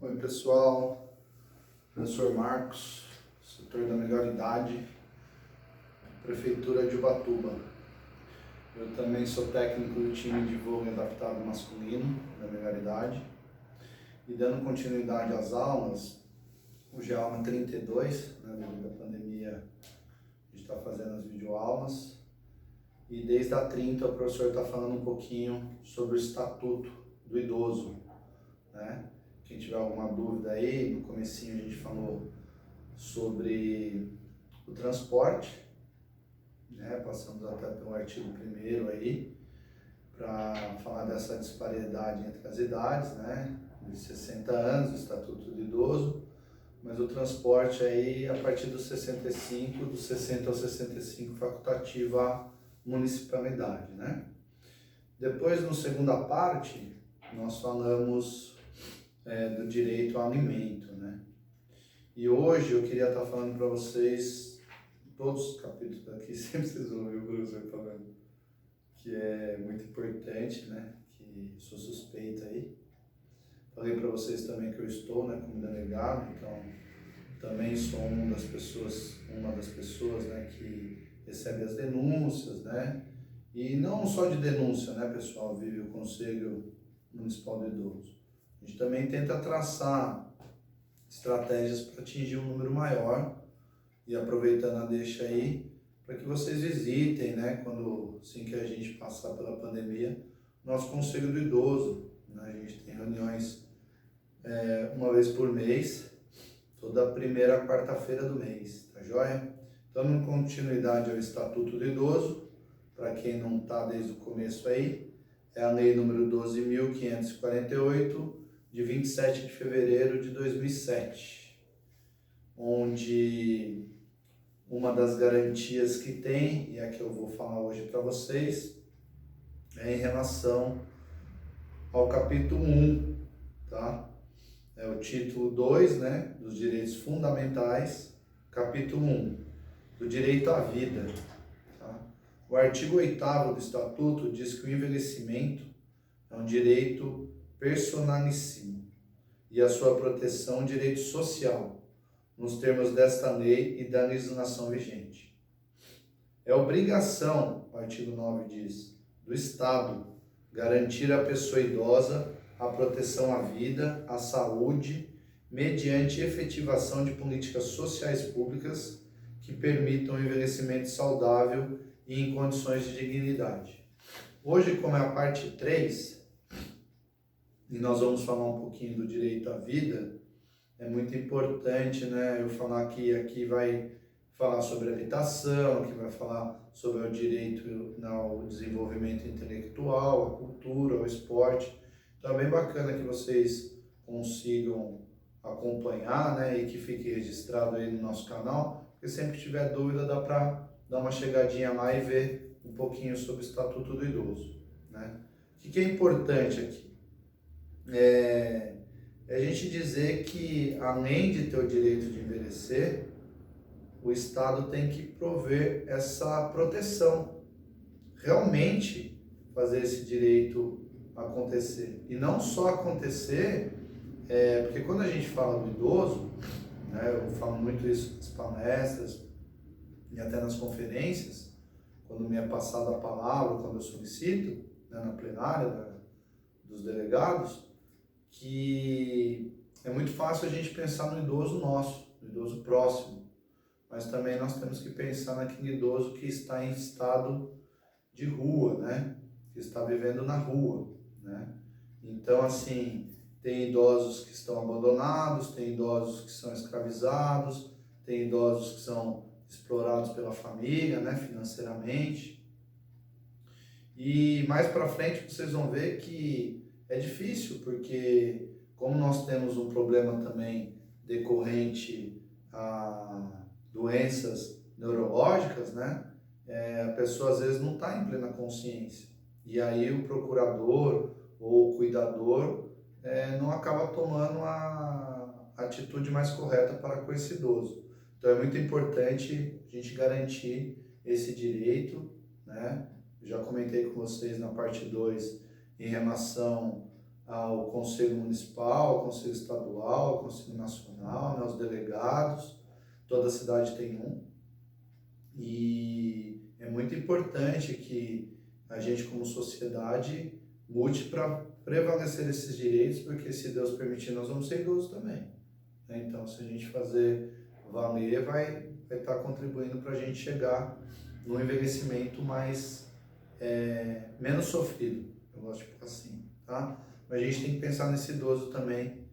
Oi pessoal, professor Marcos, setor da Melhor Idade, Prefeitura de Ubatuba. Eu também sou técnico do time de voo adaptado masculino da Melhor Idade. E dando continuidade às aulas, hoje é a aula 32, devido à pandemia, a gente está fazendo as videoaulas. E desde a 30 o professor está falando um pouquinho sobre o Estatuto do Idoso, né? Quem tiver alguma dúvida aí, no comecinho a gente falou sobre o transporte, né? Passamos até pelo artigo 1º aí, para falar dessa disparidade entre as idades, né? De 60 anos, o Estatuto do Idoso, mas o transporte aí a partir dos 65, dos 60 aos 65, facultativa à municipalidade, né? Depois, na segunda parte, nós falamos do direito ao alimento, né? E hoje eu queria estar falando para vocês, todos os capítulos aqui, sempre vocês vão ouvir o professor falando, que é muito importante, né? Que sou suspeita aí. Falei para vocês também que eu estou, né, como delegado, então também sou uma das pessoas, né, que recebe as denúncias, né? E não só de denúncia, né, pessoal, vive o Conselho Municipal de Idoso. A gente também tenta traçar estratégias para atingir um número maior, e aproveitando a deixa aí, para que vocês visitem, né, quando assim que a gente passar pela pandemia, nosso Conselho do Idoso, né? A gente tem reuniões uma vez por mês, toda primeira quarta-feira do mês, tá joia? Então, em continuidade ao Estatuto do Idoso, para quem não está desde o começo aí, é a lei número 12.548, de 27 de fevereiro de 2007, onde uma das garantias que tem, e é a que eu vou falar hoje para vocês, é em relação ao capítulo 1, tá? É o título 2, né, dos direitos fundamentais, capítulo 1, do direito à vida, tá? O artigo 8º do Estatuto diz que o envelhecimento é um direito personalíssimo e a sua proteção um direito social, nos termos desta lei e da legislação vigente. É obrigação, o artigo 9 diz, do Estado garantir à pessoa idosa a proteção à vida, à saúde, mediante efetivação de políticas sociais públicas que permitam o envelhecimento saudável e em condições de dignidade. Hoje, como é a parte 3, e nós vamos falar um pouquinho do direito à vida, é muito importante, né, eu falar que aqui vai falar sobre a habitação, que vai falar sobre o direito ao desenvolvimento intelectual, à cultura, ao esporte. Então é bem bacana que vocês consigam acompanhar, né, e que fique registrado aí no nosso canal, porque sempre que tiver dúvida dá para dar uma chegadinha lá e ver um pouquinho sobre o Estatuto do Idoso, né? O que é importante aqui? É a gente dizer que, além de ter o direito de envelhecer, o Estado tem que prover essa proteção, realmente fazer esse direito acontecer. E não só acontecer, porque quando a gente fala do idoso, né, eu falo muito isso nas palestras e até nas conferências, quando me é passada a palavra, quando eu solicito, né, na plenária dos delegados, que é muito fácil a gente pensar no idoso nosso, no idoso próximo, mas também nós temos que pensar naquele idoso que está em estado de rua, né? Que está vivendo na rua, né? Então, assim, tem idosos que estão abandonados, tem idosos que são escravizados, tem idosos que são explorados pela família, né, financeiramente. E mais para frente vocês vão ver que é difícil, porque como nós temos um problema também decorrente a doenças neurológicas, né? A pessoa às vezes não está em plena consciência. E aí o procurador ou o cuidador não acaba tomando a atitude mais correta para com esse idoso. Então é muito importante a gente garantir esse direito, né? Já comentei com vocês na parte 2 em relação ao Conselho Municipal, ao Conselho Estadual, ao Conselho Nacional, né, aos delegados, toda cidade tem um. E é muito importante que a gente, como sociedade, lute para prevalecer esses direitos, porque se Deus permitir, nós vamos ser idosos também. Né? Então, se a gente fazer valer, vai estar contribuindo para a gente chegar num envelhecimento menos sofrido, eu gosto de falar assim, tá? Mas a gente tem que pensar nesse idoso também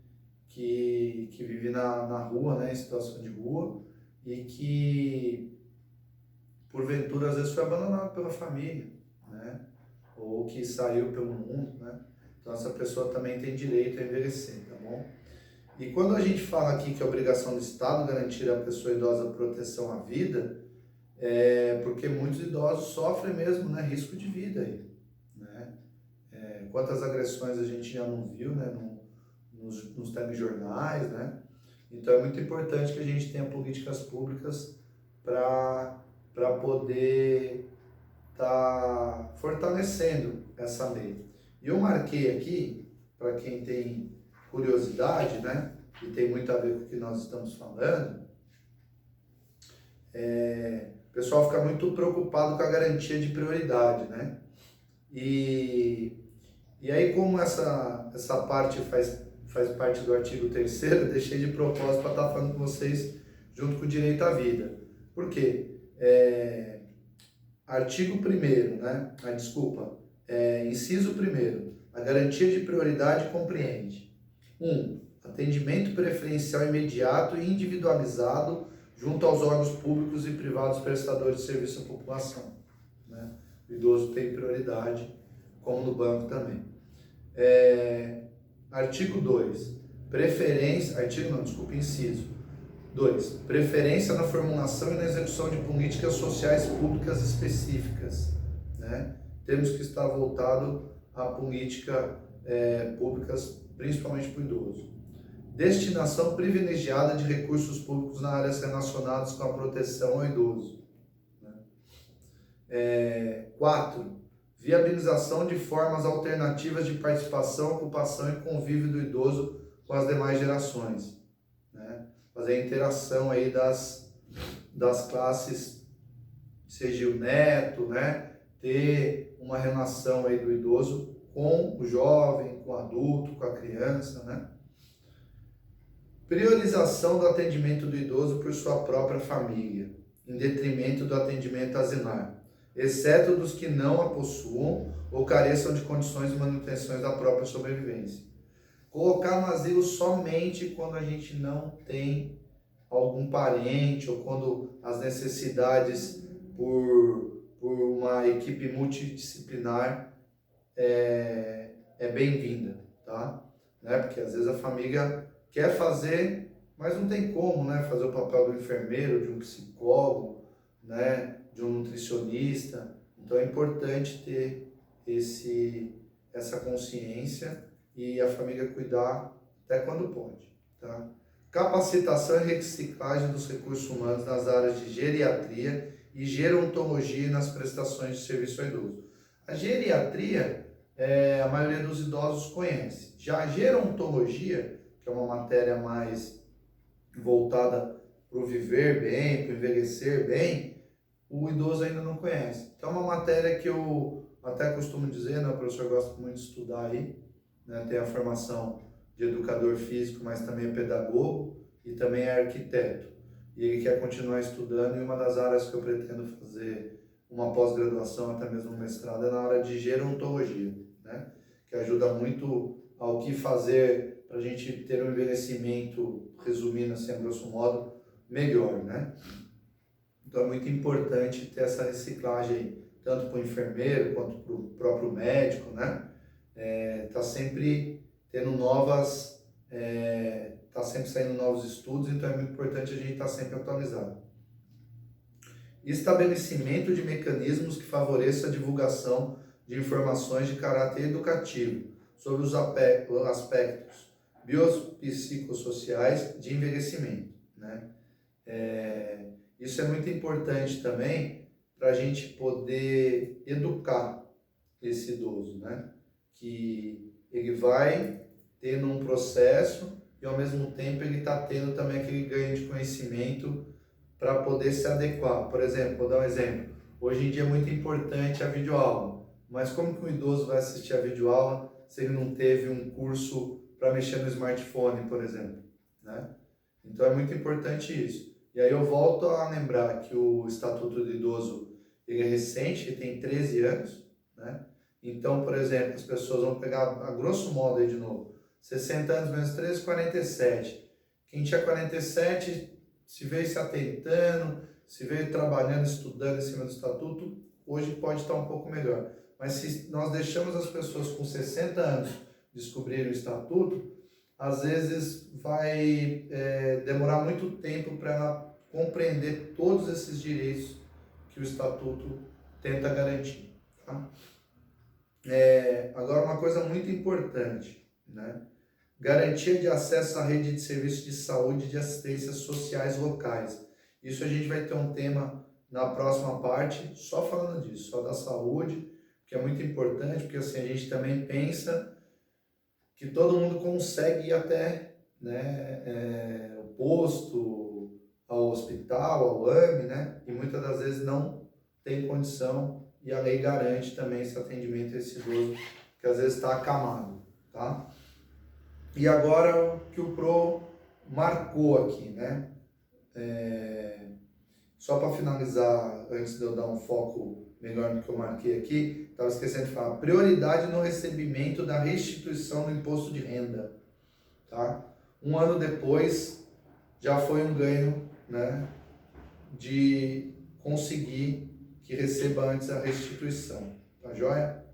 que vive na rua, né, em situação de rua, e que porventura às vezes foi abandonado pela família, né? Ou que saiu pelo mundo, né? Então essa pessoa também tem direito a envelhecer, tá bom? E quando a gente fala aqui que é obrigação do Estado garantir à pessoa idosa proteção à vida, é porque muitos idosos sofrem mesmo, né, risco de vida aí, né? Quantas agressões a gente já não viu, né, nos telejornais, né? Então é muito importante que a gente tenha políticas públicas para poder estar fortalecendo essa lei. E eu marquei aqui, para quem tem curiosidade, né, e tem muito a ver com o que nós estamos falando, o pessoal fica muito preocupado com a garantia de prioridade, né? E aí, como essa parte faz parte do artigo 3º, deixei de propósito para estar falando com vocês junto com o direito à vida. Por quê? Artigo 1º, né? Inciso 1º. A garantia de prioridade compreende: 1. Atendimento preferencial imediato e individualizado junto aos órgãos públicos e privados prestadores de serviço à população. Né? O idoso tem prioridade, como no banco também. Artigo 2. Inciso 2. Preferência na formulação e na execução de políticas sociais públicas específicas. Né? Temos que estar voltado a políticas públicas, principalmente para o idoso. Destinação privilegiada de recursos públicos nas áreas relacionadas com a proteção ao idoso. 4. Viabilização de formas alternativas de participação, ocupação e convívio do idoso com as demais gerações. Né? Fazer a interação aí das classes, seja o neto, né? Ter uma relação aí do idoso com o jovem, com o adulto, com a criança, né? Priorização do atendimento do idoso por sua própria família, em detrimento do atendimento asilar, exceto dos que não a possuam ou careçam de condições de manutenção da própria sobrevivência. Colocar no asilo somente quando a gente não tem algum parente ou quando as necessidades por uma equipe multidisciplinar é bem-vinda, tá? Né? Porque às vezes a família quer fazer, mas não tem como, né? Fazer o papel do enfermeiro, de um psicólogo, né? De um nutricionista. Então é importante ter essa consciência e a família cuidar até quando pode, tá? Capacitação e reciclagem dos recursos humanos nas áreas de geriatria e gerontologia nas prestações de serviço ao idoso. A geriatria, a maioria dos idosos conhece. Já a gerontologia, que é uma matéria mais voltada para o viver bem, para o envelhecer bem, o idoso ainda não conhece. Então é uma matéria que eu até costumo dizer, né, o professor gosta muito de estudar aí, né, tem a formação de educador físico, mas também é pedagogo e também é arquiteto. E ele quer continuar estudando, e uma das áreas que eu pretendo fazer uma pós-graduação, até mesmo um mestrado, é na área de gerontologia, né, que ajuda muito ao que fazer para a gente ter um envelhecimento, resumindo assim, a grosso modo, melhor, né? Então é muito importante ter essa reciclagem, tanto para o enfermeiro quanto para o próprio médico, né? Tá sempre tendo tá sempre saindo novos estudos, então é muito importante a gente estar sempre atualizado. Estabelecimento de mecanismos que favoreçam a divulgação de informações de caráter educativo sobre os aspectos biopsicossociais de envelhecimento, né? Isso é muito importante também para a gente poder educar esse idoso, né? Que ele vai tendo um processo e ao mesmo tempo ele está tendo também aquele ganho de conhecimento para poder se adequar. Por exemplo, vou dar um exemplo. Hoje em dia é muito importante a videoaula, mas como que um idoso vai assistir a videoaula se ele não teve um curso para mexer no smartphone, por exemplo, né? Então é muito importante isso. E aí eu volto a lembrar que o Estatuto do Idoso ele é recente, ele tem 13 anos, né? Então, por exemplo, as pessoas vão pegar, a grosso modo aí de novo, 60 anos menos 13, 47. Quem tinha 47 se veio se atentando, se veio trabalhando, estudando em cima do Estatuto, hoje pode estar um pouco melhor. Mas se nós deixamos as pessoas com 60 anos descobrirem o Estatuto, às vezes vai demorar muito tempo para ela compreender todos esses direitos que o Estatuto tenta garantir. Tá? Agora, uma coisa muito importante, né? Garantia de acesso à rede de serviços de saúde e de assistências sociais locais. Isso a gente vai ter um tema na próxima parte, só falando disso, só da saúde, que é muito importante, porque assim, a gente também pensa que todo mundo consegue ir até, né, o posto, ao hospital, ao AME, né, e muitas das vezes não tem condição e a lei garante também esse atendimento a esse idoso que às vezes está acamado, tá? E agora o que o PRO marcou aqui, né? Só para finalizar, antes de eu dar um foco melhor no que eu marquei aqui, estava esquecendo de falar, prioridade no recebimento da restituição do imposto de renda, tá? Um ano depois, já foi um ganho, né, de conseguir que receba antes a restituição, tá joia?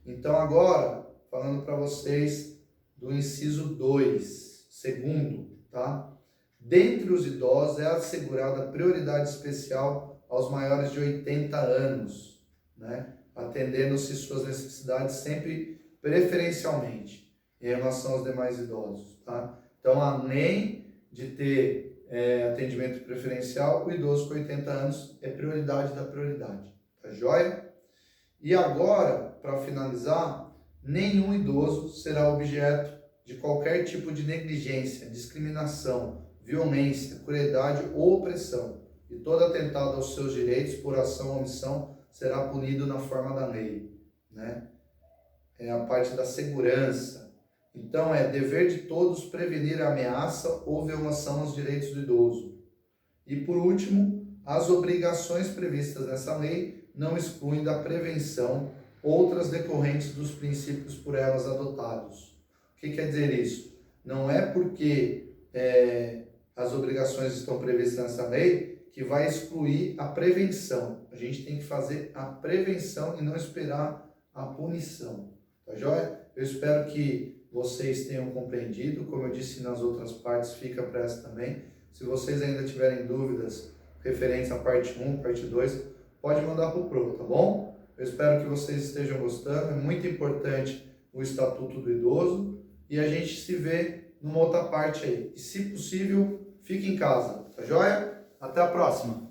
Então agora, falando para vocês do inciso 2, segundo, tá? Dentre os idosos é assegurada prioridade especial aos maiores de 80 anos, né? Atendendo-se suas necessidades sempre preferencialmente em relação aos demais idosos, tá? Então, além de ter atendimento preferencial, o idoso com 80 anos é prioridade da prioridade, tá joia? E agora, para finalizar, nenhum idoso será objeto de qualquer tipo de negligência, discriminação, violência, crueldade ou opressão, e todo atentado aos seus direitos por ação ou omissão será punido na forma da lei, né? É a parte da segurança. Então, é dever de todos prevenir a ameaça ou violação aos direitos do idoso. E, por último, as obrigações previstas nessa lei não excluem da prevenção outras decorrentes dos princípios por elas adotados. O que quer dizer isso? Não é porque as obrigações estão previstas nessa lei que vai excluir a prevenção. A gente tem que fazer a prevenção e não esperar a punição. Tá joia? Eu espero que vocês tenham compreendido. Como eu disse nas outras partes, fica para essa também. Se vocês ainda tiverem dúvidas referentes à parte 1, parte 2, pode mandar para o PRO, tá bom? Eu espero que vocês estejam gostando. É muito importante o Estatuto do Idoso e a gente se vê numa outra parte aí. E se possível, fique em casa, tá joia? Até a próxima!